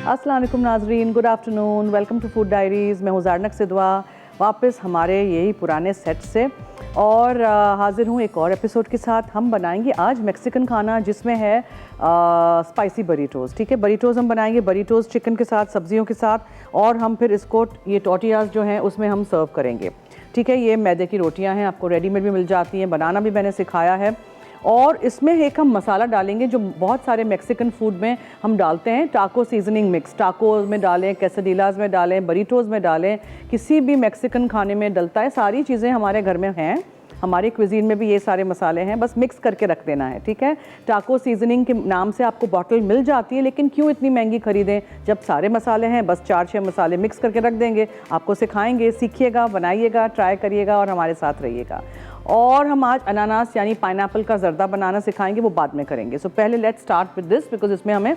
अस्सलाम वालेकुम नाजरीन, good afternoon, welcome to food diaries. मैं हूँ ज़ारनक सिद्वा, वापस हमारे यही पुराने सेट से और हाज़िर हूँ एक और एपिसोड के साथ। हम बनाएंगे आज मैक्सिकन खाना जिसमें है स्पाइसी बरीटोज़। ठीक है, बरीटोज़ हम बनाएंगे, बरीटोज़ चिकन के साथ, सब्जियों के साथ, और हम फिर इसको ये टोर्टियाज़ जो हैं उसमें हम सर्व करेंगे। ठीक है, ये मैदे की रोटियाँ हैं, आपको रेडीमेड भी मिल जाती हैं, बनाना भी मैंने सिखाया है। और इसमें एक हम मसाला डालेंगे जो बहुत सारे मैक्सिकन फूड में हम डालते हैं, टाको सीजनिंग मिक्स। टाकोज़ में डालें, कैसेडिलाज में डालें, बरीटोज़ में डालें, किसी भी मैक्सिकन खाने में डलता है। सारी चीज़ें हमारे घर में हैं, हमारी क्विजीन में भी ये सारे मसाले हैं, बस मिक्स करके रख देना है। ठीक है, टाको सीजनिंग के नाम से आपको बॉटल मिल जाती है, लेकिन क्यों इतनी महंगी खरीदें जब सारे मसाले हैं। बस 4-6 मसाले मिक्स करके रख देंगे। आपको सिखाएंगे, सीखिएगा, बनाइएगा, ट्राई करिएगा और हमारे साथ रहिएगा। और हम आज अनानास यानी पाइनएप्पल का ज़र्दा बनाना सिखाएंगे, वो बाद में करेंगे। सो पहले let's start with this, because इसमें हमें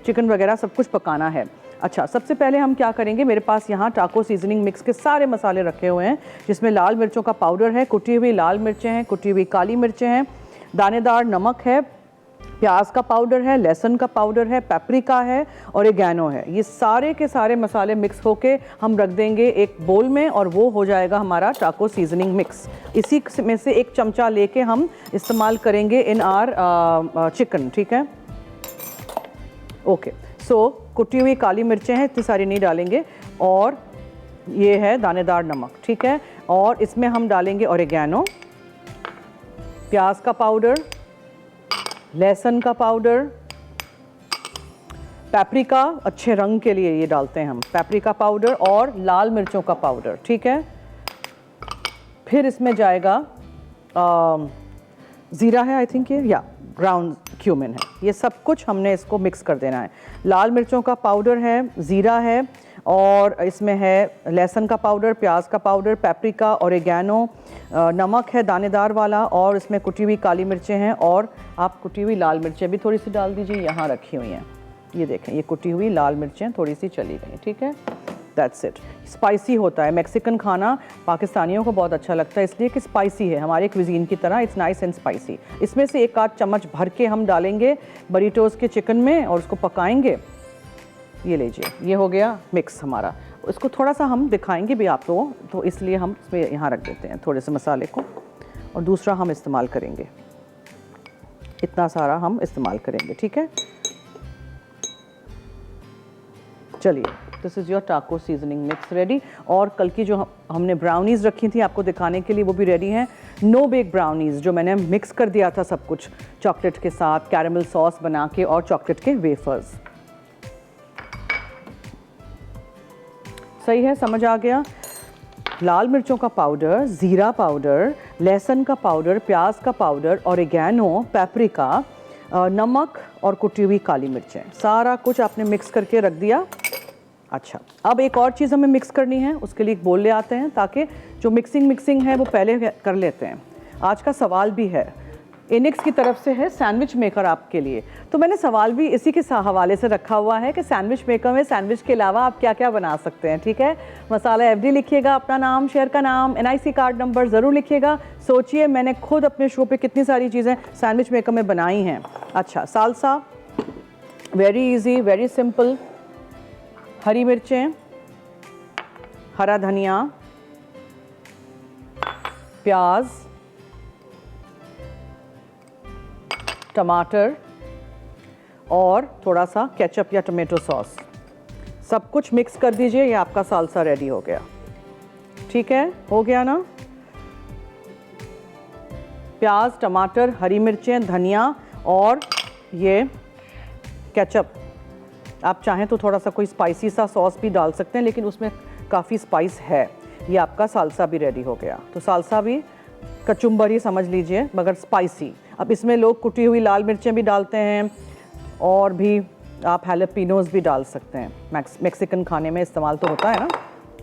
चिकन वगैरह सब कुछ पकाना है। अच्छा, सबसे पहले हम क्या करेंगे, मेरे पास यहाँ टाको सीजनिंग मिक्स के सारे मसाले रखे हुए हैं, जिसमें लाल मिर्चों का पाउडर है, कुटी हुई लाल मिर्चें हैं, कुटी हुई काली मिर्चें हैं, दानेदार नमक है, प्याज का पाउडर है, लहसुन का पाउडर है, पेपरिका है, ऑरिगैनो है। ये सारे के सारे मसाले मिक्स होके हम रख देंगे एक बोल में, और वो हो जाएगा हमारा टाको सीजनिंग मिक्स। इसी में से एक चमचा लेके हम इस्तेमाल करेंगे इन आर चिकन। ठीक है, ओके। सो कुटी हुई काली मिर्चें हैं, इतनी सारी नहीं डालेंगे, और ये है दानेदार नमक। ठीक है, और इसमें हम डालेंगे ऑरिगैनो, प्याज का पाउडर, लहसुन का पाउडर, पेपरिका, अच्छे रंग के लिए ये डालते हैं हम, पेपरिका पाउडर, और लाल मिर्चों का पाउडर। ठीक है, फिर इसमें जाएगा ज़ीरा है, आई थिंक ये, या ग्राउंड क्यूमिन है। ये सब कुछ हमने इसको मिक्स कर देना है। लाल मिर्चों का पाउडर है, ज़ीरा है, और इसमें है लहसुन का पाउडर, प्याज का पाउडर, पेपरिका, ऑरिगैनो, नमक है दानेदार वाला, और इसमें कुटी हुई काली मिर्चें हैं, और आप कुटी हुई लाल मिर्चें भी थोड़ी सी डाल दीजिए, यहाँ रखी हुई हैं। ये देखें, ये कुटी हुई लाल मिर्चें थोड़ी सी चली गई। ठीक है, दैट्स इट। स्पाइसी होता है मैक्सिकन खाना, पाकिस्तानियों को बहुत अच्छा लगता है इसलिए कि स्पाइसी है, हमारे क्विजीन की तरह। It's nice and spicy. इसमें से एक आध चम्मच भर के हम डालेंगे बरीटोज़ के चिकन में, और उसको पकाएंगे। ये लीजिए, ये हो गया मिक्स हमारा। इसको थोड़ा सा हम दिखाएंगे भी आप लोगों, तो इसलिए हम इसमें यहाँ रख देते हैं थोड़े से मसाले को, और दूसरा हम इस्तेमाल करेंगे, इतना सारा हम इस्तेमाल करेंगे। ठीक है, चलिए, दिस इज़ योर टाको सीजनिंग मिक्स रेडी। और कल की जो हमने ब्राउनीज़ रखी थी आपको दिखाने के लिए, वो भी रेडी हैं। नो बेक ब्राउनीज़ जो मैंने मिक्स कर दिया था सब कुछ चॉकलेट के साथ, कैरेमल सॉस बना के, और चॉकलेट के वेफर्स। सही है, समझ आ गया। लाल मिर्चों का पाउडर, ज़ीरा पाउडर, लहसुन का पाउडर, प्याज का पाउडर, ऑरिगैनो, पेपरिका, नमक, और कुटी हुई काली मिर्चें, सारा कुछ आपने मिक्स करके रख दिया। अच्छा, अब एक और चीज़ हमें मिक्स करनी है, उसके लिए एक बोल ले आते हैं, ताकि जो मिक्सिंग है वो पहले कर लेते हैं। आज का सवाल भी है, इनिक्स की तरफ से है, सैंडविच मेकर आपके लिए। तो मैंने सवाल भी इसी के हवाले से रखा हुआ है कि सैंडविच मेकर में सैंडविच के अलावा आप क्या क्या बना सकते हैं। ठीक है, मसाला एफडी लिखिएगा, अपना नाम, शेयर का नाम, एनआईसी कार्ड नंबर ज़रूर लिखिएगा। सोचिए, मैंने खुद अपने शो पे कितनी सारी चीज़ें सैंडविच मेकर में बनाई हैं। अच्छा, salsa, very easy, very simple. हरी मिर्चें, हरा धनिया, प्याज, टमाटर, और थोड़ा सा केचप या टोमेटो सॉस, सब कुछ मिक्स कर दीजिए। ये आपका सालसा रेडी हो गया। ठीक है, हो गया ना। प्याज, टमाटर, हरी मिर्चें, धनिया, और ये केचप। आप चाहें तो थोड़ा सा कोई स्पाइसी सा सॉस भी डाल सकते हैं, लेकिन उसमें काफ़ी स्पाइस है। ये आपका सालसा भी रेडी हो गया। तो सालसा भी कचुम्बर ही समझ लीजिए, मगर स्पाइसी। अब इसमें लोग कुटी हुई लाल मिर्चें भी डालते हैं, और भी आप हैलापिनोज भी डाल सकते हैं। मैक्सिकन खाने में इस्तेमाल तो होता है ना।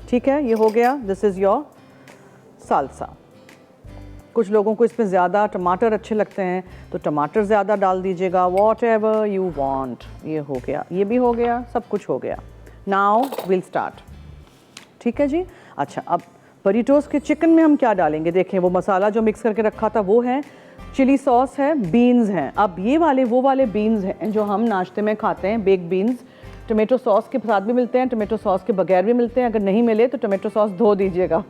ठीक है, ये हो गया। This is your salsa. कुछ लोगों को इसमें ज़्यादा टमाटर अच्छे लगते हैं, तो टमाटर ज़्यादा डाल दीजिएगा, वॉट एवर यू वांट। ये हो गया, ये भी हो गया, सब कुछ हो गया। Now will start. ठीक है जी। अच्छा, अब बरीटोज़ के चिकन में हम क्या डालेंगे, देखें वो मसाला जो मिक्स करके रखा था वो है, चिली सॉस है, बीन्स हैं। अब ये वाले वो वाले बीन्स हैं जो हम नाश्ते में खाते हैं, बेक बीन्स। टमेटो सॉस के साथ भी मिलते हैं, टमेटो सॉस के बगैर भी मिलते हैं। अगर नहीं मिले तो टमेटो सॉस धो दीजिएगा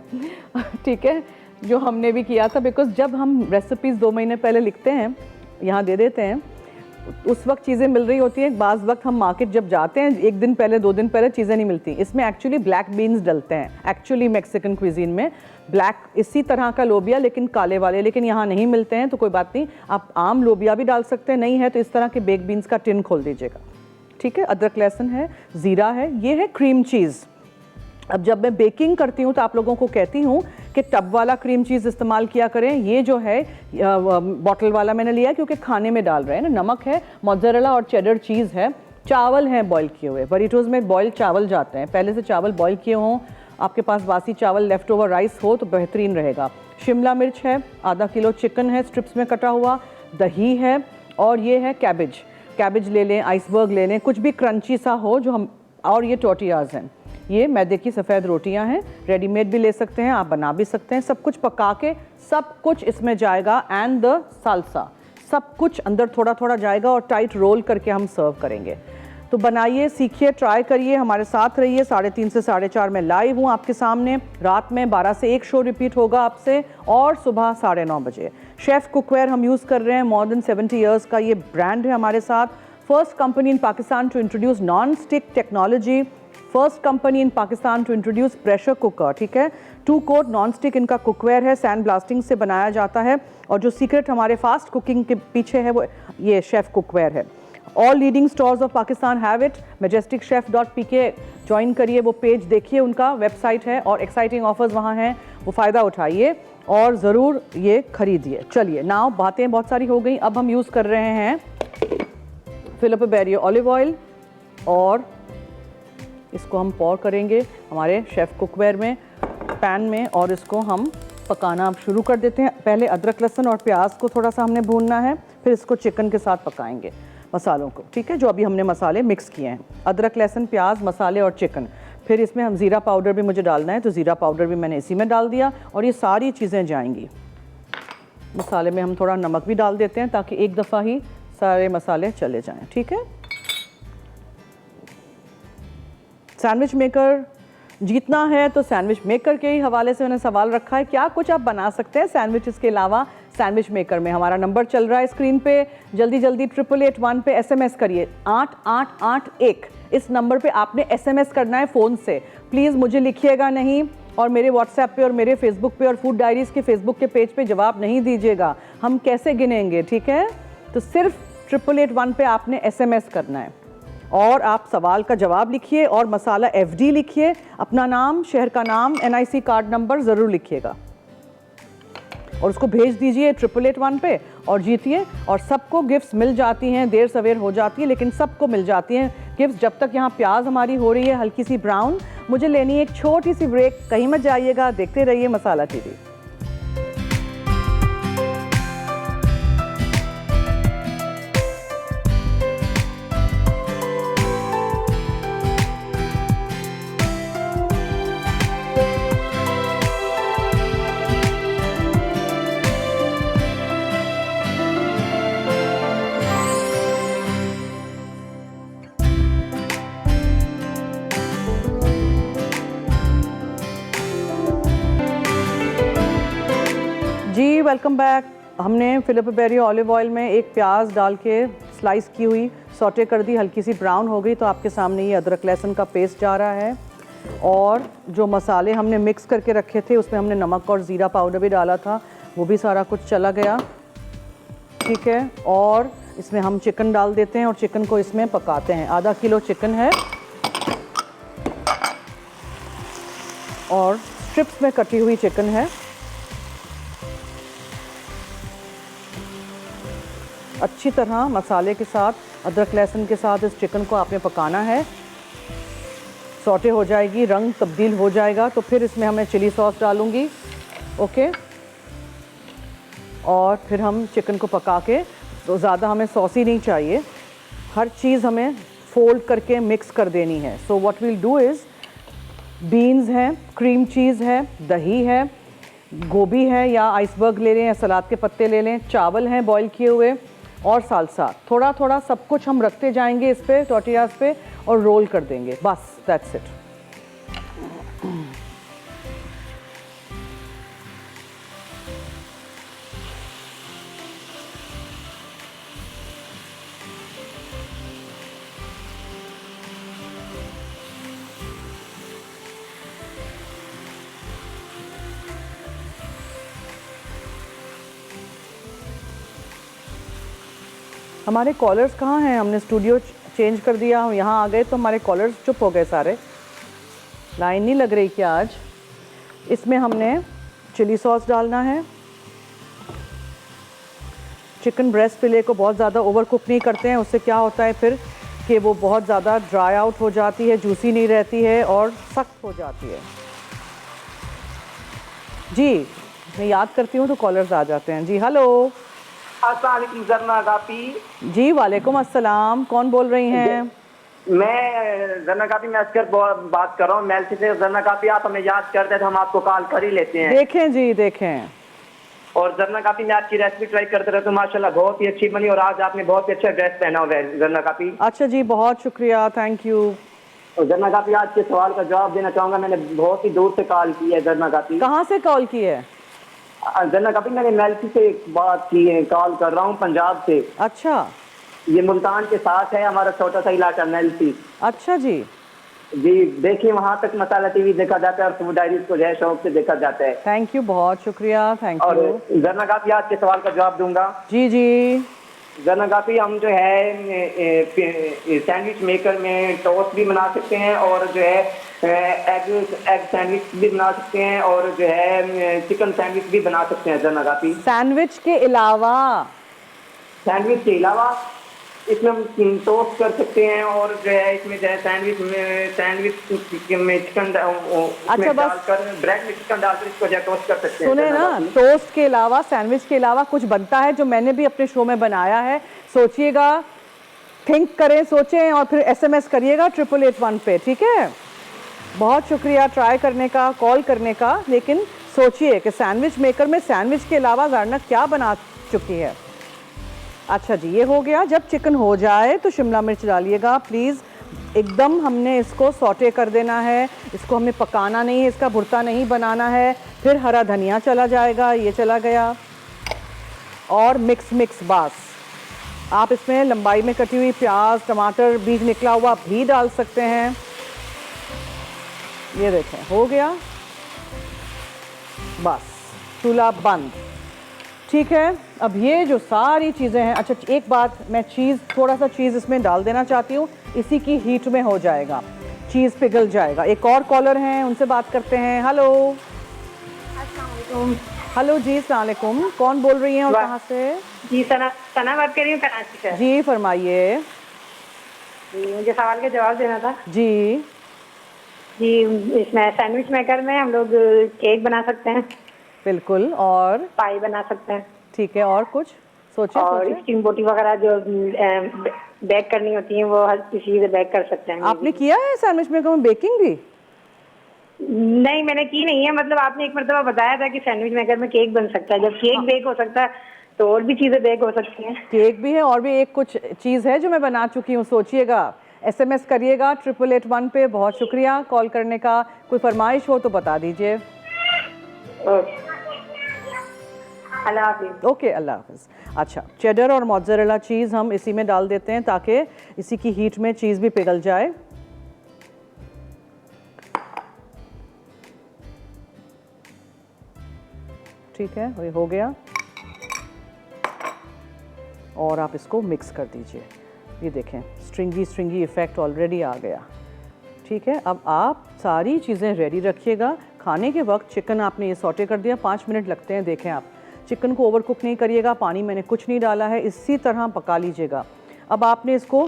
ठीक है, जो हमने भी किया था। बिकॉज जब हम रेसिपीज़ 2 महीने पहले लिखते हैं, यहाँ दे देते हैं, उस वक्त चीज़ें मिल रही होती हैं। बाज़ वक्त हम मार्केट जब जाते हैं 1 दिन पहले 2 दिन पहले चीज़ें नहीं मिलती। इसमें एक्चुअली ब्लैक बीन्स डलते हैं, एक्चुअली मैक्सिकन क्विजीन में ब्लैक इसी तरह का लोबिया लेकिन काले वाले, लेकिन यहाँ नहीं मिलते हैं तो कोई बात नहीं, आप आम लोबिया भी डाल सकते हैं। नहीं है तो इस तरह के बेक बीन्स का टिन खोल दीजिएगा, ठीक है। अदरक लहसुन है, ज़ीरा है, ये है क्रीम चीज़। अब जब मैं बेकिंग करती हूँ तो आप लोगों को कहती हूँ कि टब वाला क्रीम चीज़ इस्तेमाल किया करें। ये जो है बॉटल वाला मैंने लिया क्योंकि खाने में डाल रहे हैं ना। नमक है, मोज़रेला और चेडर चीज़ है, चावल हैं बॉईल किए हुए। बरीटोज़ में बॉयल चावल जाते हैं, पहले से चावल बॉईल किए हों। आपके पास बासी चावल लेफ़्ट ओवर राइस हो तो बेहतरीन रहेगा। शिमला मिर्च है, आधा किलो चिकन है स्ट्रिप्स में कटा हुआ, दही है, और ये है कैबेज ले लें, आइसबर्ग ले लें, कुछ भी क्रंची सा हो जो हम, और ये टोर्टियाज़ हैं। ये मैदे की सफ़ेद रोटियां हैं, रेडीमेड भी ले सकते हैं, आप बना भी सकते हैं। सब कुछ पका के सब कुछ इसमें जाएगा, एंड द साल्सा, सब कुछ अंदर थोड़ा थोड़ा जाएगा और टाइट रोल करके हम सर्व करेंगे। तो बनाइए, सीखिए, ट्राई करिए, हमारे साथ रहिए। 3:30 से 4:30 में लाइव हूँ आपके सामने। रात में 12 से 1 शो रिपीट होगा आपसे, और सुबह 9:30 बजे। शेफ़ कुकवेयर हम यूज़ कर रहे हैं, मोर देन 70 ईयर्स का ये ब्रांड है हमारे साथ। First company in Pakistan to introduce non stick technology, first company in Pakistan to introduce pressure cooker, ठीक है। 2 कोट नॉन स्टिक इनका कुकवेयर है, सैंड ब्लास्टिंग से बनाया जाता है। और जो सीक्रेट हमारे फास्ट कुकिंग के पीछे है वो ये शेफ़ कुकवेयर है। All leading stores of Pakistan have it. majesticchef.pk join करिए, वो पेज देखिए, उनका वेबसाइट है, और एक्साइटिंग ऑफर्स वहाँ हैं, वो फ़ायदा उठाइए और ज़रूर ये खरीदिए। चलिए नाउ बातें बहुत सारी हो गई, अब हम यूज़ कर रहे हैं फिलिप बेरियो ऑलिव ऑयल, और इसको हम पॉर करेंगे हमारे शेफ़ कुकवेयर में, पैन में, और इसको हम पकाना अब शुरू कर देते हैं। पहले अदरक लहसुन और प्याज को थोड़ा सा हमने भूनना है, फिर इसको चिकन के साथ पकाएंगे, मसालों को, ठीक है, जो अभी हमने मसाले मिक्स किए हैं। अदरक लहसुन प्याज मसाले और चिकन। फिर इसमें हम ज़ीरा पाउडर भी मुझे डालना है, तो ज़ीरा पाउडर भी मैंने इसी में डाल दिया, और ये सारी चीज़ें जाएंगी। मसाले में हम थोड़ा नमक भी डाल देते हैं ताकि एक दफ़ा ही सारे मसाले चले जाएं, ठीक है। सैंडविच मेकर जीतना है तो सैंडविच मेकर के ही हवाले से मैंने सवाल रखा है, क्या कुछ आप बना सकते हैं सैंडविचेस के अलावा सैंडविच मेकर में। हमारा नंबर चल रहा है स्क्रीन पे, जल्दी जल्दी 8881 पे SMS करिए, 8881। इस नंबर पे आपने SMS करना है फ़ोन से, प्लीज़ मुझे लिखिएगा नहीं, और मेरे व्हाट्सएप पे और मेरे फेसबुक पे और फूड डायरीज़ के फेसबुक के पेज पे जवाब नहीं दीजिएगा, हम कैसे गिनेंगे, ठीक है। तो सिर्फ 8881 पे आपने SMS करना है, और आप सवाल का जवाब लिखिए और मसाला FD लिखिए, अपना नाम, शहर का नाम, NIC कार्ड नंबर ज़रूर लिखिएगा, और उसको भेज दीजिए 8881 पे, और जीतिए। और सबको गिफ्ट्स मिल जाती हैं, देर सवेर हो जाती है लेकिन सबको मिल जाती हैं गिफ्ट्स। जब तक यहाँ प्याज हमारी हो रही है हल्की सी ब्राउन, मुझे लेनी है एक छोटी सी ब्रेक, कहीं मत जाइएगा, देखते रहिए मसाला TV। जी वेलकम बैक। हमने फिलिप बेरियो ऑलिव ऑयल में एक प्याज डाल के स्लाइस की हुई सौटे कर दी, हल्की सी ब्राउन हो गई तो आपके सामने ये अदरक लहसुन का पेस्ट जा रहा है, और जो मसाले हमने मिक्स करके रखे थे उसमें हमने नमक और ज़ीरा पाउडर भी डाला था, वो भी सारा कुछ चला गया, ठीक है। और इसमें हम चिकन डाल देते हैं और चिकन को इसमें पकाते हैं। आधा किलो चिकन है और स्ट्रिप्स में कटी हुई चिकन है। अच्छी तरह मसाले के साथ, अदरक लहसुन के साथ इस चिकन को आपने पकाना है। सौटे हो जाएगी, रंग तब्दील हो जाएगा तो फिर इसमें हमें चिली सॉस डालूंगी, ओके। और फिर हम चिकन को पका के, तो ज़्यादा हमें सॉसी नहीं चाहिए, हर चीज़ हमें फोल्ड करके मिक्स कर देनी है। So what will do is, beans हैं, क्रीम चीज़ है, दही है, गोभी है या आइसबर्ग ले लें या सलाद के पत्ते ले लें, चावल हैं बॉईल किए हुए, और सालसा, थोड़ा थोड़ा सब कुछ हम रखते जाएंगे इस पे, टॉर्टियाज पे, और रोल कर देंगे, बस दैट्स इट। हमारे कॉलर्स कहाँ हैं? हमने स्टूडियो चेंज कर दिया, हम यहाँ आ गए तो हमारे कॉलर्स चुप हो गए सारे। लाइन नहीं लग रही क्या आज? इसमें हमने चिली सॉस डालना है। चिकन ब्रेस्ट फिले को बहुत ज़्यादा ओवर कुक नहीं करते हैं, उससे क्या होता है फिर कि वो बहुत ज़्यादा ड्राई आउट हो जाती है, जूसी नहीं रहती है और सख्त हो जाती है। जी मैं याद करती हूँ तो कॉलर्स आ जाते हैं। जी हेलो। अस्सलाम वालेकुम ज़रना कापी। जी वालेकुम अस्सलाम, कौन बोल रही हैं? मैं ज़रना कापी मैं अस्कर बात कर रहा हूँ मेल से। ज़रना कापी आप हमें याद करते हैं तो हम आपको कॉल कर ही लेते हैं। देखें जी देखें। और ज़रना कापी मैं आपकी रेसिपी ट्राई करते रहता हूँ, माशाल्लाह बहुत ही अच्छी बनी और आज आपने बहुत ही अच्छा ड्रेस पहना हुआ है ज़रना कापी। अच्छा जी, बहुत शुक्रिया, थैंक यू। और ज़रना कापी आज के सवाल का जवाब देना चाहूँगा। मैंने बहुत ही दूर से कॉल की है ज़रना कापी। कहाँ से कॉल की है? ज़रना कापी मैंने मेलसी से बात की है, कॉल कर रहा हूँ पंजाब से। अच्छा। ये मुल्तान के साथ है हमारा छोटा सा इलाका मेलसी। अच्छा जी। जी देखिए वहाँ तक मसाला टीवी देखा जाता है और फूड डायरीज को जो है शौक से देखा जाता है। थैंक यू, बहुत शुक्रिया, थैंक और यू। ज़रना काफी आज के सवाल का जवाब दूंगा। जी जी। ज़रना काफी हम जो है सैंडविच मेकर में टोस्ट भी बना सकते हैं और जो है एग सैंडविच भी बना सकते हैं और जो है चिकन सैंडविच भी बना सकते हैं ज़रना काफी। सैंडविच के अलावा? सैंडविच के अलावा इसमें हम टोस्ट कर सकते हैं और जो है इसमें जो है सैंडविच में चिकन अच्छा डालकर ब्रेड में चिकन डालकर इसको जो है टोस्ट कर सकते हैं। सुने ना, टोस्ट के अलावा सैंडविच के अलावा कुछ बनता है जो मैंने भी अपने शो में बनाया है, सोचिएगा, थिंक करें, सोचें और फिर SMS करिएगा 8881 पे, ठीक है? बहुत शुक्रिया ट्राई करने का, कॉल करने का, लेकिन सोचिए कि सैंडविच मेकर में सैंडविच के अलावा ज़रना क्या बना चुकी है। अच्छा जी, ये हो गया। जब चिकन हो जाए तो शिमला मिर्च डालिएगा प्लीज़। एकदम हमने इसको सौटे कर देना है, इसको हमें पकाना नहीं है, इसका भुर्ता नहीं बनाना है। फिर हरा धनिया चला जाएगा, ये चला गया, और मिक्स बस। आप इसमें लंबाई में कटी हुई प्याज, टमाटर, बीज निकला हुआ भी डाल सकते हैं। ये देखें हो गया, बस चूल्हा बंद। ठीक है, अब ये जो सारी चीज़ें हैं, अच्छा एक बात, मैं चीज़, थोड़ा सा चीज़ इसमें डाल देना चाहती हूँ, इसी की हीट में हो जाएगा, चीज़ पिघल जाएगा। एक और कॉलर हैं, उनसे बात करते हैं। हेलो। अस्सलाम वालेकुम। हेलो जी, अस्सलाम वालेकुम, कौन बोल रही हैं और कहाँ से? जी सना बात कर रही हूँ कराची से। जी फरमाइए। जी मुझे सवाल का जवाब देना था। जी इसमें सैंडविच मेकर में हम लोग केक बना सकते हैं। बिल्कुल, और पाई बना सकते हैं। ठीक है, और कुछ सोचे? और स्टीम बोटी वगैरह जो बेक करनी होती है वो हर किसी से बेक कर सकते हैं। आपने किया है सैंडविच मेकर में बेकिंग भी? नहीं मैंने की नहीं है, मतलब आपने एक मरतबा बताया था कि सैंडविच मेकर में केक बन सकता है। जब केक बेक हो सकता है तो और भी चीज़ें बेक हो सकती हैं। केक भी है और भी एक कुछ चीज़ है जो मैं बना चुकी हूँ, सोचिएगा। SMS करिएगा 8881 पे। बहुत शुक्रिया कॉल करने का। कोई फरमाइश हो तो बता दीजिए। अल्लाह हाफिज़। ओके, अल्लाह हाफिज़। अच्छा, चेडर और मोज़रेला चीज़ हम इसी में डाल देते हैं ताकि इसी की हीट में चीज़ भी पिघल जाए। ठीक है, ये हो गया, और आप इसको मिक्स कर दीजिए। ये देखें, स्ट्रिंगी इफ़ेक्ट ऑलरेडी आ गया। ठीक है, अब आप सारी चीज़ें रेडी रखिएगा। खाने के वक्त चिकन आपने ये सौटे कर दिया, 5 मिनट लगते हैं। देखें आप, चिकन को ओवर कुक नहीं करिएगा, पानी मैंने कुछ नहीं डाला है, इसी तरह पका लीजिएगा। अब आपने इसको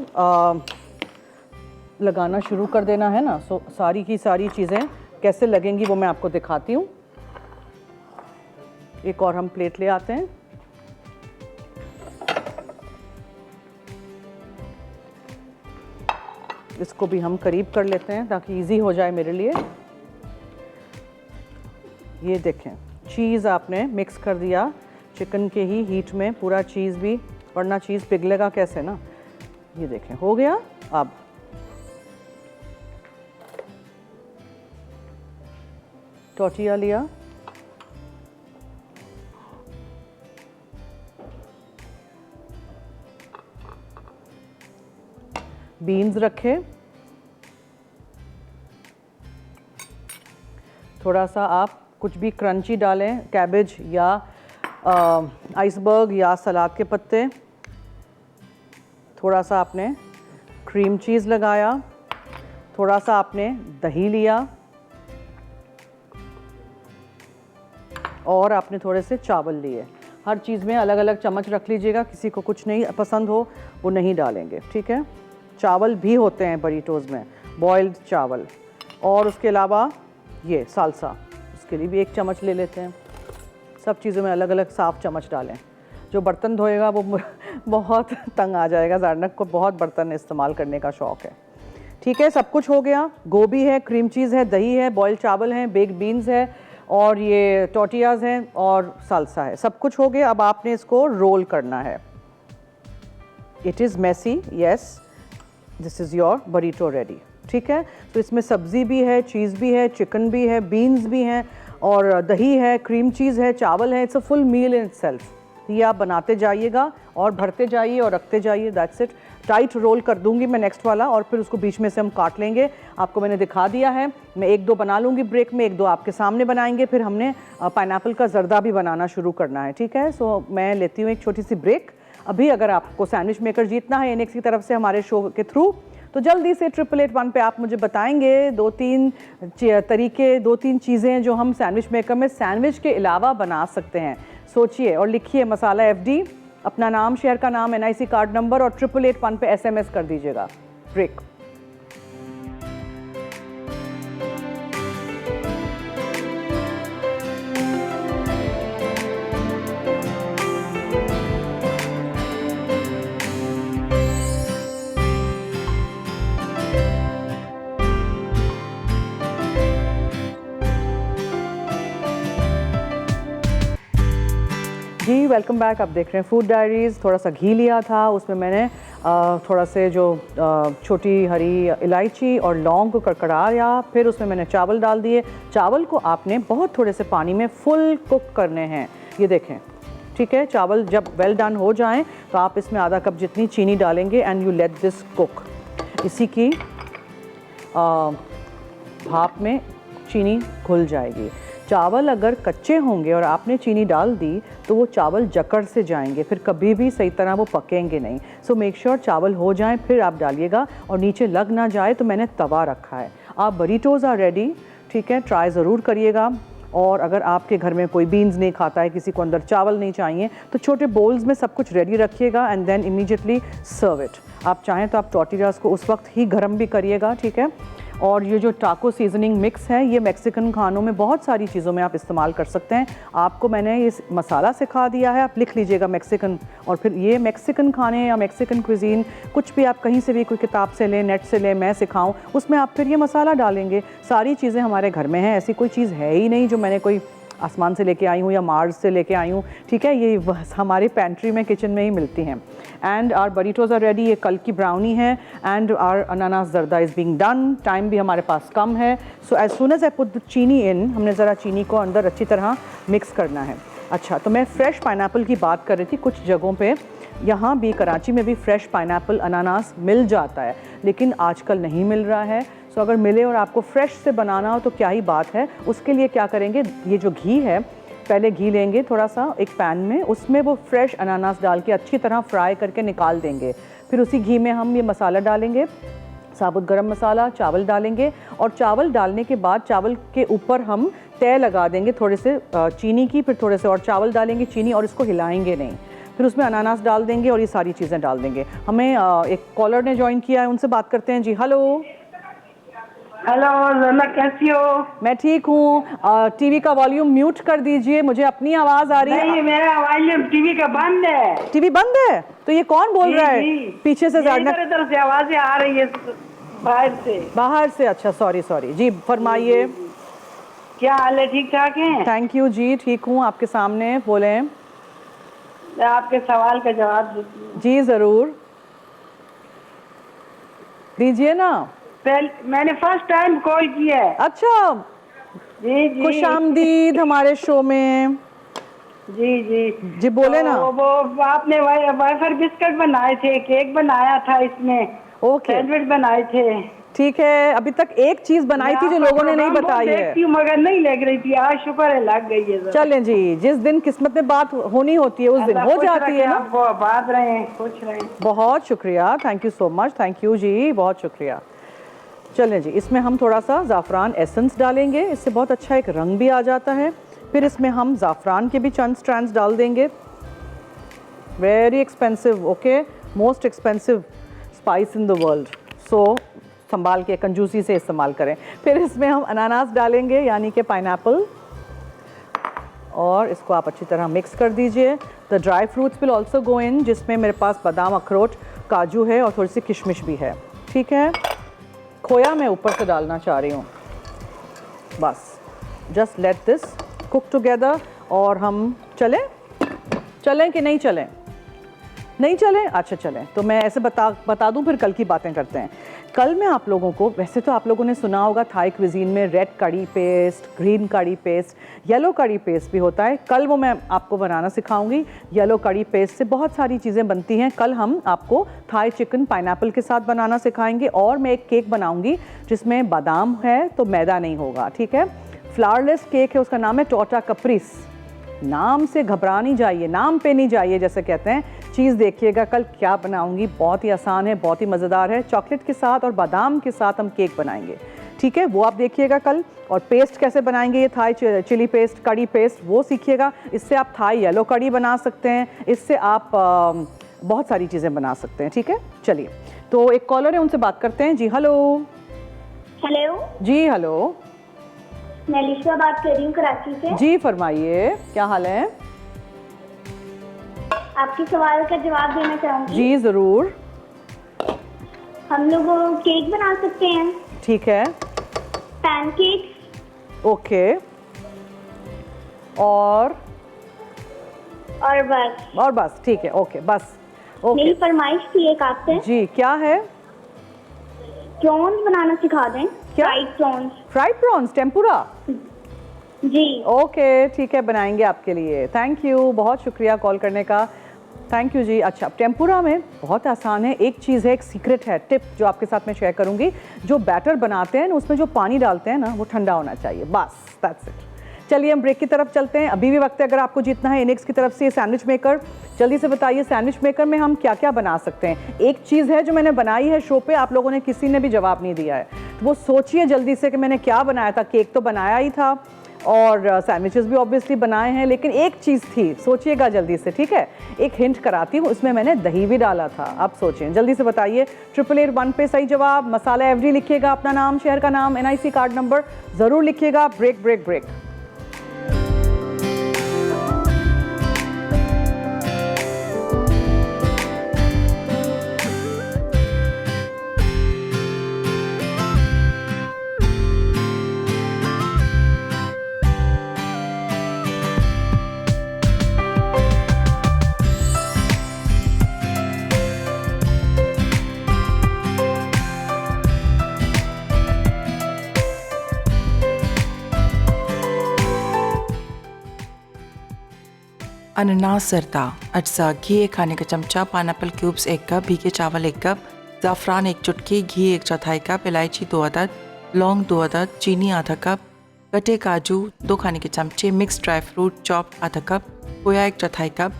लगाना शुरू कर देना है ना। सारी की सारी चीज़ें कैसे लगेंगी वो मैं आपको दिखाती हूँ। एक और हम प्लेट ले आते हैं। इसको भी हम करीब कर लेते हैं ताकि इजी हो जाए मेरे लिए। ये देखें, चीज़ आपने मिक्स कर दिया चिकन के ही हीट में, पूरा चीज़ भी वरना चीज़ पिघलेगा कैसे ना। ये देखें हो गया। अब टॉर्टिया लिया, बीन्स रखे, थोड़ा सा आप कुछ भी क्रंची डालें, कैबेज या आइसबर्ग या सलाद के पत्ते, थोड़ा सा आपने क्रीम चीज़ लगाया, थोड़ा सा आपने दही लिया और आपने थोड़े से चावल लिए। हर चीज़ में अलग अलग चम्मच रख लीजिएगा, किसी को कुछ नहीं पसंद हो वो नहीं डालेंगे, ठीक है। चावल भी होते हैं बरीटोज़ में, बॉइल्ड चावल। और उसके अलावा ये साल्सा, उसके लिए भी 1 चम्मच ले लेते हैं। सब चीज़ों में अलग अलग साफ़ चम्मच डालें। जो बर्तन धोएगा वो बहुत तंग आ जाएगा, ज़ारनक को बहुत बर्तन इस्तेमाल करने का शौक़ है, ठीक है। सब कुछ हो गया, गोभी है, क्रीम चीज़ है, दही है, बॉइल्ड चावल हैं, बेक्ड बीन्स है और ये टॉर्टियाज़ हैं और साल्सा है, सब कुछ हो गया। अब आपने इसको रोल करना है। It is messy, yes, this is your burrito ready, ठीक है। तो इसमें सब्ज़ी भी है, चीज़ भी है, चिकन भी है, बीन्स भी हैं और दही है, क्रीम चीज़ है, चावल है। It's a full meal in itself. ये आप बनाते जाइएगा और भरते जाइए और रखते जाइए, दैट्स इट। टाइट रोल कर दूंगी मैं नेक्स्ट वाला और फिर उसको बीच में से हम काट लेंगे। आपको मैंने दिखा दिया है, मैं 1-2 बना लूँगी ब्रेक में, 1-2 आपके सामने बनाएंगे, फिर हमने पाइनएप्पल का जर्दा भी बनाना शुरू करना है, ठीक है। सो मैं लेती हूँ एक छोटी सी ब्रेक। अभी अगर आपको सैंडविच मेकर जीतना है एनेक्स की तरफ से हमारे शो के थ्रू, तो जल्दी से 888 पे आप मुझे बताएंगे 2-3 तरीके, 2-3 चीज़ें जो हम सैंडविच मेकर में सैंडविच के अलावा बना सकते हैं। सोचिए और लिखिए मसाला FD, अपना नाम, शहर का नाम, NIC कार्ड नंबर और 888 पे SMS कर दीजिएगा। ब्रेक। जी वेलकम बैक। आप देख रहे हैं फूड डायरीज़। थोड़ा सा घी लिया था, उसमें मैंने थोड़ा से जो छोटी हरी इलायची और लौंग को कड़कड़ाया, फिर उसमें मैंने चावल डाल दिए। चावल को आपने बहुत थोड़े से पानी में फुल कुक करने हैं, ये देखें, ठीक है। चावल जब वेल डन हो जाएं तो आप इसमें आधा कप जितनी चीनी डालेंगे and you let this cook. इसी की भाप में चीनी घुल जाएगी। चावल अगर कच्चे होंगे और आपने चीनी डाल दी तो वो चावल जकड़ से जाएंगे, फिर कभी भी सही तरह वो पकेंगे नहीं। सो मेक श्योर चावल हो जाएं फिर आप डालिएगा और नीचे लग ना जाए। तो मैंने तवा रखा है। आप बरीटोज़ आर रेडी, ठीक है, ट्राई ज़रूर करिएगा। और अगर आपके घर में कोई बीन्स नहीं खाता है, किसी को अंदर चावल नहीं चाहिए, तो छोटे बोल्स में सब कुछ रेडी रखिएगा and then immediately serve it. आप चाहें तो आप टॉर्टिलास को उस वक्त ही गर्म भी करिएगा, ठीक है। और ये जो टाको सीजनिंग मिक्स है, ये मैक्सिकन खानों में बहुत सारी चीज़ों में आप इस्तेमाल कर सकते हैं। आपको मैंने ये मसाला सिखा दिया है, आप लिख लीजिएगा मैक्सिकन, और फिर ये मैक्सिकन खाने या मैक्सिकन क्विजीन कुछ भी आप कहीं से भी कोई किताब से लें, नेट से लें, मैं सिखाऊं, उसमें आप फिर ये मसाला डालेंगे। सारी चीज़ें हमारे घर में हैं, ऐसी कोई चीज़ है ही नहीं जो मैंने कोई आसमान से लेके आई हूँ या मार्स से लेके आई हूँ, ठीक है। ये बस हमारी पेंट्री में, किचन में ही मिलती हैं। And are burritos are ready. ये कल की ब्राउनी है एंड आर अनानास जर्दा इज़ बीइंग डन। टाइम भी हमारे पास कम है। So as soon as I put the chini in, हमने ज़रा चीनी को अंदर अच्छी तरह मिक्स करना है। अच्छा, तो मैं फ्रेश पाइनएप्पल की बात कर रही थी। कुछ जगहों पे, यहाँ भी कराची में भी फ्रेश पाइनएप्पल अनानास मिल जाता है, लेकिन आजकल नहीं मिल रहा है। सो अगर मिले और आपको फ्रेश से बनाना हो तो क्या ही बात है। उसके लिए क्या करेंगे, ये जो घी है, पहले घी लेंगे थोड़ा सा एक पैन में, उसमें वो फ्रेश अनानास डाल के अच्छी तरह फ्राई करके निकाल देंगे। फिर उसी घी में हम ये मसाला डालेंगे, साबुत गरम मसाला, चावल डालेंगे और चावल डालने के बाद चावल के ऊपर हम तय लगा देंगे थोड़े से चीनी की, फिर थोड़े से और चावल डालेंगे चीनी, और इसको हिलाएंगे नहीं। फिर उसमें अनानास डाल देंगे और ये सारी चीज़ें डाल देंगे। हमें एक कॉलर ने ज्वाइन किया है, उनसे बात करते हैं। जी हेलो। हेलो ज़ना, कैसी हो? मैं ठीक हूँ। टीवी का वॉल्यूम म्यूट कर दीजिए, मुझे अपनी आवाज़ आ रही है। नहीं, मेरा वॉल्यूम टीवी का बंद है। टीवी बंद है? तो ये कौन बोल रहा है पीछे से? इधर से आवाज़ें आ रही है बाहर से। बाहर से? अच्छा, सॉरी जी, फरमाइए। क्या हाल है? ठीक ठाक है? थैंक यू जी, ठीक हूँ। आपके सामने बोलें। मैं आपके सवाल का जवाब देती हूँ। जी ज़रूर दीजिए ना। मैंने फर्स्ट टाइम कॉल किया है। अच्छा, जी जी खुश आमदीद हमारे शो में। जी जी जी बोले ना। वो आपने वाइफर बिस्किट बनाए थे, केक बनाया था, इसमें ओके सैंडविच बनाए थे। ठीक है, अभी तक एक चीज़ बनाई मैं थी जो आपका लोगों ने नहीं प्रोग्राम बहुत बताई है। देखती हूँ मगर नहीं लग रही थी, आज शुक्र है लग गई है जरा। चलें जी, जिस दिन किस्मत में बात होनी होती है उस दिन अल्लाह हो खुश जाती रखे है ना। आपको, बात रहे हैं, खुश रहें। बहुत शुक्रिया, thank you so much, thank you जी, बहुत शुक्रिया। चलें जी, इसमें हम थोड़ा सा ज़ाफ़रान एसेंस डालेंगे, इससे बहुत अच्छा एक रंग भी आ जाता है। फिर इसमें हम ज़ाफ़रान के भी चंद स्ट्रैंड्स डाल देंगे। Very expensive, okay, most expensive spice in the world, so संभाल के कंजूसी से इस्तेमाल करें। फिर इसमें हम अनानास डालेंगे यानी कि पाइनएप्पल, और इसको आप अच्छी तरह मिक्स कर दीजिए। The dry fruits will also go in, जिसमें मेरे पास बादाम, अखरोट, काजू है और थोड़ी सी किशमिश भी है। ठीक है, खोया मैं ऊपर से डालना चाह रही हूँ। बस just let this cook together. और हम चलें कि नहीं चलें? नहीं चलें, अच्छा चलें। तो मैं ऐसे बता दूं, फिर कल की बातें करते हैं। कल मैं आप लोगों को, वैसे तो आप लोगों ने सुना होगा थाई क्विजीन में रेड कड़ी पेस्ट, ग्रीन कड़ी पेस्ट, येलो कड़ी पेस्ट भी होता है। कल वो मैं आपको बनाना सिखाऊंगी। येलो कड़ी पेस्ट से बहुत सारी चीज़ें बनती हैं। कल हम आपको थाई चिकन पाइनएप्पल के साथ बनाना सिखाएंगे। और मैं एक केक बनाऊंगी जिसमें बादाम है तो मैदा नहीं होगा, ठीक है। फ्लावरलेस केक है, उसका नाम है टोटा कप्रिस। नाम से घबरा नहीं जाइए, नाम पे नहीं जाइए जैसे कहते हैं। चीज़ देखिएगा कल क्या बनाऊंगी, बहुत ही आसान है, बहुत ही मज़ेदार है। चॉकलेट के साथ और बादाम के साथ हम केक बनाएंगे, ठीक है, वो आप देखिएगा कल। और पेस्ट कैसे बनाएंगे, ये थाई चिली पेस्ट, कड़ी पेस्ट, वो सीखिएगा। इससे आप थाई येलो कड़ी बना सकते हैं, इससे आप बहुत सारी चीज़ें बना सकते हैं, ठीक है। चलिए, तो एक कॉलर है, उनसे बात करते हैं। जी हेलो। हेलो जी हेलो। मैं लिशा बात कर रही हूँ कराची से। जी फरमाइए, क्या हाल है? आपके सवाल का जवाब देना चाहूँगी। जी ज़रूर। हम लोग केक बना सकते हैं, ठीक है, पैनकेक्स, ओके, और बस ठीक है, ओके, बस मेरी ओके। फरमाइश थी एक आपसे, जी क्या है? प्रॉन्स बनाना सिखा दें। क्या? Fried prawns. Fried prawns tempura? जी ओके ठीक है, बनाएंगे आपके लिए। थैंक यू, बहुत शुक्रिया कॉल करने का, थैंक यू जी। अच्छा, टेम्पुरा में बहुत आसान है। एक चीज़ है, एक सीक्रेट है, टिप जो आपके साथ मैं शेयर करूंगी। जो बैटर बनाते हैं ना, उसमें जो पानी डालते हैं ना, वो ठंडा होना चाहिए, बस दैट्स इट। चलिए हम ब्रेक की तरफ चलते हैं, अभी भी वक्त है अगर आपको जीतना है। इनिक्स की तरफ से सैंडविच मेकर, जल्दी से बताइए सैंडविच मेकर में हम क्या क्या बना सकते हैं। एक चीज़ है जो मैंने बनाई है शो पे, आप लोगों ने किसी ने भी जवाब नहीं दिया है, तो वो सोचिए जल्दी से कि मैंने क्या बनाया था। केक तो बनाया ही था और सैंडविचेस भी ऑब्वियसली बनाए हैं, लेकिन एक चीज़ थी, सोचिएगा जल्दी से, ठीक है। एक हिंट कराती हूँ, उसमें मैंने दही भी डाला था। आप सोचें, जल्दी से बताइए। 888 पे सही जवाब। मसाला एवरी लिखिएगा, अपना नाम, शहर का नाम, NIC कार्ड नंबर ज़रूर लिखिएगा। Break break break. अनानास जर्दा अज्जा, घी 1 खाने का चमचा, पाइनएप्पल क्यूब्स 1 कप, भीगे चावल 1 कप, ज़ाफ़रान 1 चुटकी, घी 1/4 कप, इलायची 2 अदद, लौंग 2 अदद, चीनी आधा कप, कटे काजू 2 खाने के चमचे, मिक्स ड्राई फ्रूट चॉप आधा कप, खोया 1/4 कप।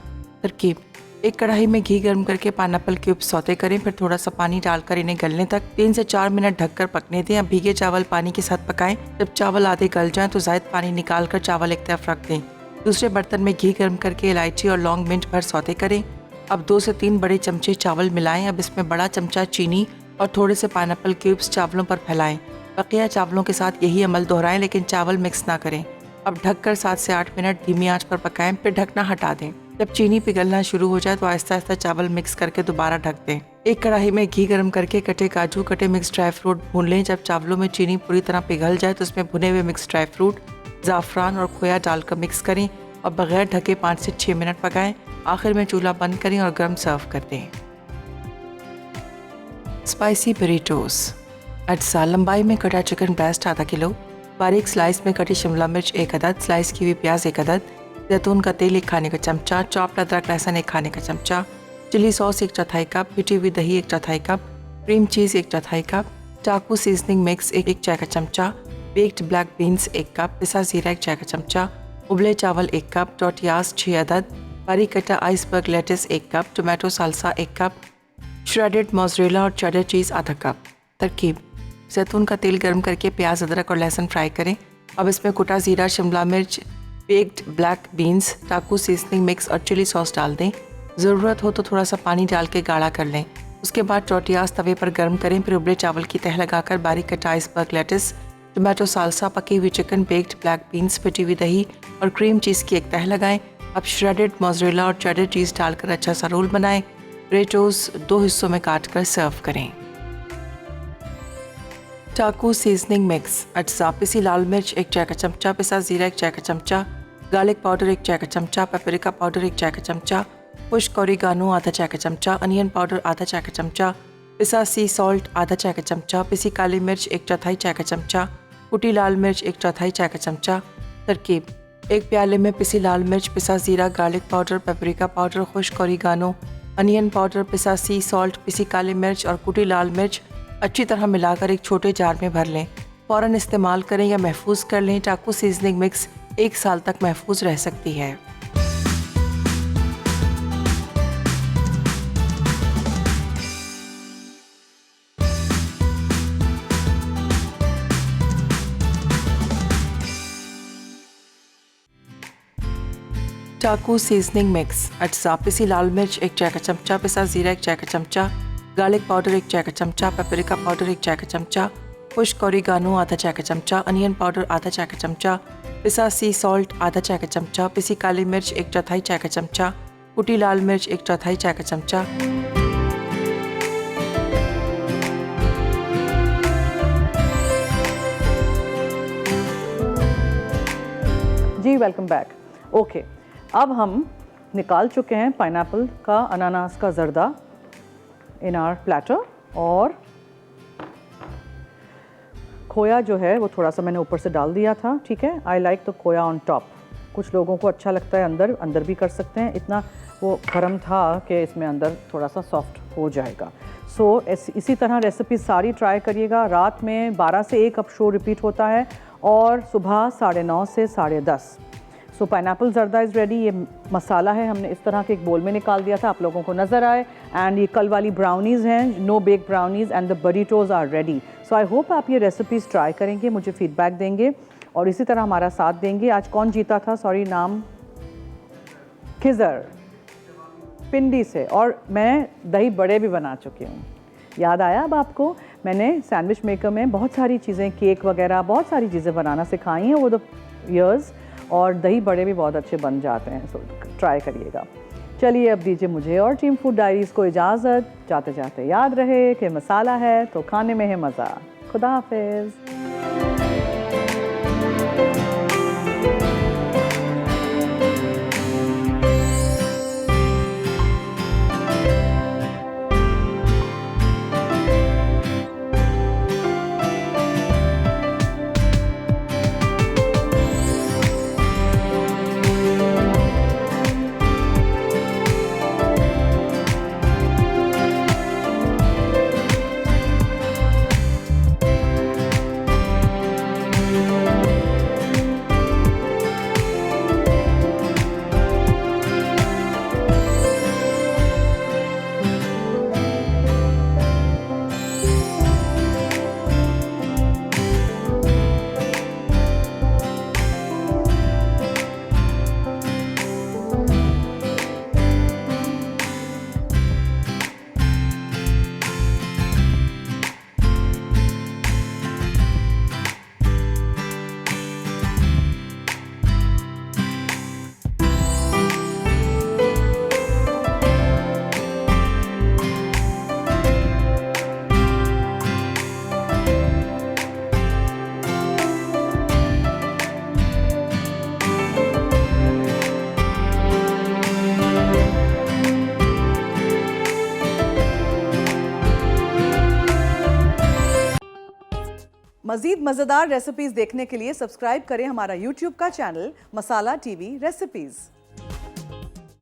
तरकीब: एक कढ़ाई में घी गर्म करके पाइनएप्पल क्यूब्स सौते करें, फिर थोड़ा सा पानी डालकर इन्हें गलने तक 3 से 4 मिनट ढककर पकने दें। अब भीगे चावल पानी के साथ पकाएं। जब चावल आधे गल जाएं तो ज़ायद पानी निकाल कर चावल एक तरफ रख दें। दूसरे बर्तन में घी गर्म करके इलायची और लौंग मिनट भर सौते करें। अब 2 से 3 बड़े चमचे चावल मिलाएं। अब इसमें बड़ा चमचा चीनी और थोड़े से पाइनएप्पल क्यूब्स चावलों पर फैलाएं। बकिया चावलों के साथ यही अमल दोहराएं, लेकिन चावल मिक्स ना करें। अब ढककर 7 से 8 मिनट धीमी आंच पर पकाएं, फिर ढकना हटा दें। जब चीनी पिघलना शुरू हो जाए तो आहिस्ता आहिस्ता चावल मिक्स करके दोबारा ढक दें। एक कढ़ाई में घी गर्म करके कटे काजू, कटे मिक्स ड्राई फ्रूट भून लें। जब चावलों में चीनी पूरी तरह पिघल जाए तो उसमें भुने हुए मिक्स ड्राई फ्रूट, ज़ाफ़रान और खोया डालकर मिक्स करें और बगैर ढके 5 से 6 मिनट पकाएं। आखिर में चूल्हा बंद करें और गर्म सर्व कर दें। स्पाइसी बरीटोस। अज्जा: लंबाई में कटा चिकन ब्रेस्ट आधा किलो, बारीक स्लाइस में कटी शिमला मिर्च 1 अदद, स्लाइस की हुई प्याज 1 अदद, जैतून का तेल 1 खाने का चमचा, चॉप्ड अदरक लहसुन 1 खाने का चमचा, चिली सॉस 1/4 कप, पिटी हुई दही 1/4 कप, क्रीम चीज़ 1/4 कप, चाकू सीजनिंग मिक्स 1 चाय का चमचा, बेक्ड ब्लैक बीन्स 1 कप, पिसा ज़ीरा 1 चाय का चमचा, उबले चावल 1 कप, टोटियास 6 अदद, बारीक कटा iceberg lettuce 1 cup, tomato salsa 1 cup, shredded mozzarella और चेडर चीज़ आधा कप। तरकीब: जैतून का तेल गर्म करके प्याज अदरक और लहसुन फ्राई करें। अब इसमें कुटा ज़ीरा, शिमला मिर्च, बेक्ड ब्लैक बीन्स, चाकू सीजनिंग मिक्स और चिली सॉस डाल दें। ज़रूरत हो तो थोड़ा सा पानी डाल के गाढ़ा कर लें। उसके बाद टोटियास तवे पर गर्म करें, फिर उबले चावल की तह लगाकर बारीक कटा आइसबर्ग लेटिस, टोमेटो साल्सा, पकी हुई चिकन, बेक्ड ब्लैक बीन्स, पिटी हुई दही और क्रीम चीज़ की एक तह लगाएं। अब श्रेडेड मोज़रेला और चेडर चीज़ डालकर अच्छा सा रोल बनाएं। ब्रेटोस 2 हिस्सों में काट कर सर्व करें। चाकू सीजनिंग मिक्स। अज्जा: पिसी लाल मिर्च 1 चाय का चमचा, पिसा ज़ीरा 1 चाय का चमचा, गार्लिक पाउडर 1 चाय का चमचा, पेपरिका पाउडर 1 चाय का चमचा, खुश्क ओरिगानो आधा चाय का चमचा, अनियन पाउडर आधा चाय का चमचा, पिसा सी सॉल्ट आधा चाय का चमचा, पिसी काली मिर्च 1/4 चाय का चमचा, कुटी लाल मिर्च 1/4 चाय का चमचा। तरकीब: 1 प्याले में पिसी लाल मिर्च, पिसा ज़ीरा, गार्लिक पाउडर, पेपरिका पाउडर, खुश्क ओरिगानो, अनियन पाउडर, पिसा सी सॉल्ट, पिसी काली मिर्च और कुटी लाल मिर्च अच्छी तरह मिलाकर एक छोटे जार में भर लें। फ़ौरन इस्तेमाल करें या महफूज कर लें। चाकू सीजनिंग मिक्स 1 साल तक महफूज रह सकती है। चाकू सीजनिंग मिक्स। अज्जा: पिसी लाल मिर्च 1 चाय का चमचा, पिसा ज़ीरा 1 चाय का चमचा, गार्लिक पाउडर 1 चाय का चमचा, पेपरिका पाउडर 1 चाय का चमचा, खुश्क ओरिगानो आधा चाय का चमचा, अनियन पाउडर आधा चाय का चमचा, पिसा सी सॉल्ट आधा चाय का चमचा, पिसी काली मिर्च 1/4 चाय का चमचा, कुटी लाल मिर्च 1/4 चाय का चमचा। जी वेलकम बैक। ओके, अब हम निकाल चुके हैं पाइनएप्पल का, अनानास का जर्दा इन आवर प्लेटर, और खोया जो है वो थोड़ा सा मैंने ऊपर से डाल दिया था। ठीक है, आई लाइक द खोया ऑन टॉप। कुछ लोगों को अच्छा लगता है अंदर भी कर सकते हैं। इतना वो गर्म था कि इसमें अंदर थोड़ा सा सॉफ्ट हो जाएगा। सो इसी तरह रेसिपी सारी ट्राई करिएगा। रात में 12 से 1 अब शो रिपीट होता है और सुबह 9:30 से 10:30। सो पाइनएप्पल जर्दा इज़ रेडी। ये मसाला है, हमने इस तरह के एक बोल में निकाल दिया था, आप लोगों को नज़र आए। एंड ये कल वाली ब्राउनीज़ हैं, no bake brownies, and the burritos are ready. So I hope आप ये रेसिपीज़ ट्राई करेंगे, मुझे फीडबैक देंगे और इसी तरह हमारा साथ देंगे। आज कौन जीता था? सॉरी, नाम खिज़र पिंडी से। और मैं दही बड़े भी बना चुकी हूँ। याद आया अब आपको? मैंने सैंडविच मेकर में बहुत सारी चीज़ें, केक वगैरह बहुत सारी चीज़ें बनाना सिखाई हैं वो द ईयर्स, और दही बड़े भी बहुत अच्छे बन जाते हैं। सो ट्राई करिएगा। चलिए अब दीजिए मुझे और टीम फूड डायरीज़ को इजाज़त। जाते जाते याद रहे कि मसाला है तो खाने में है मज़ा। खुदा हाफिज़। मज़ीद मज़ेदार रेसिपीज़ देखने के लिए सब्सक्राइब करें हमारा यूट्यूब का चैनल मसाला टीवी रेसिपीज़।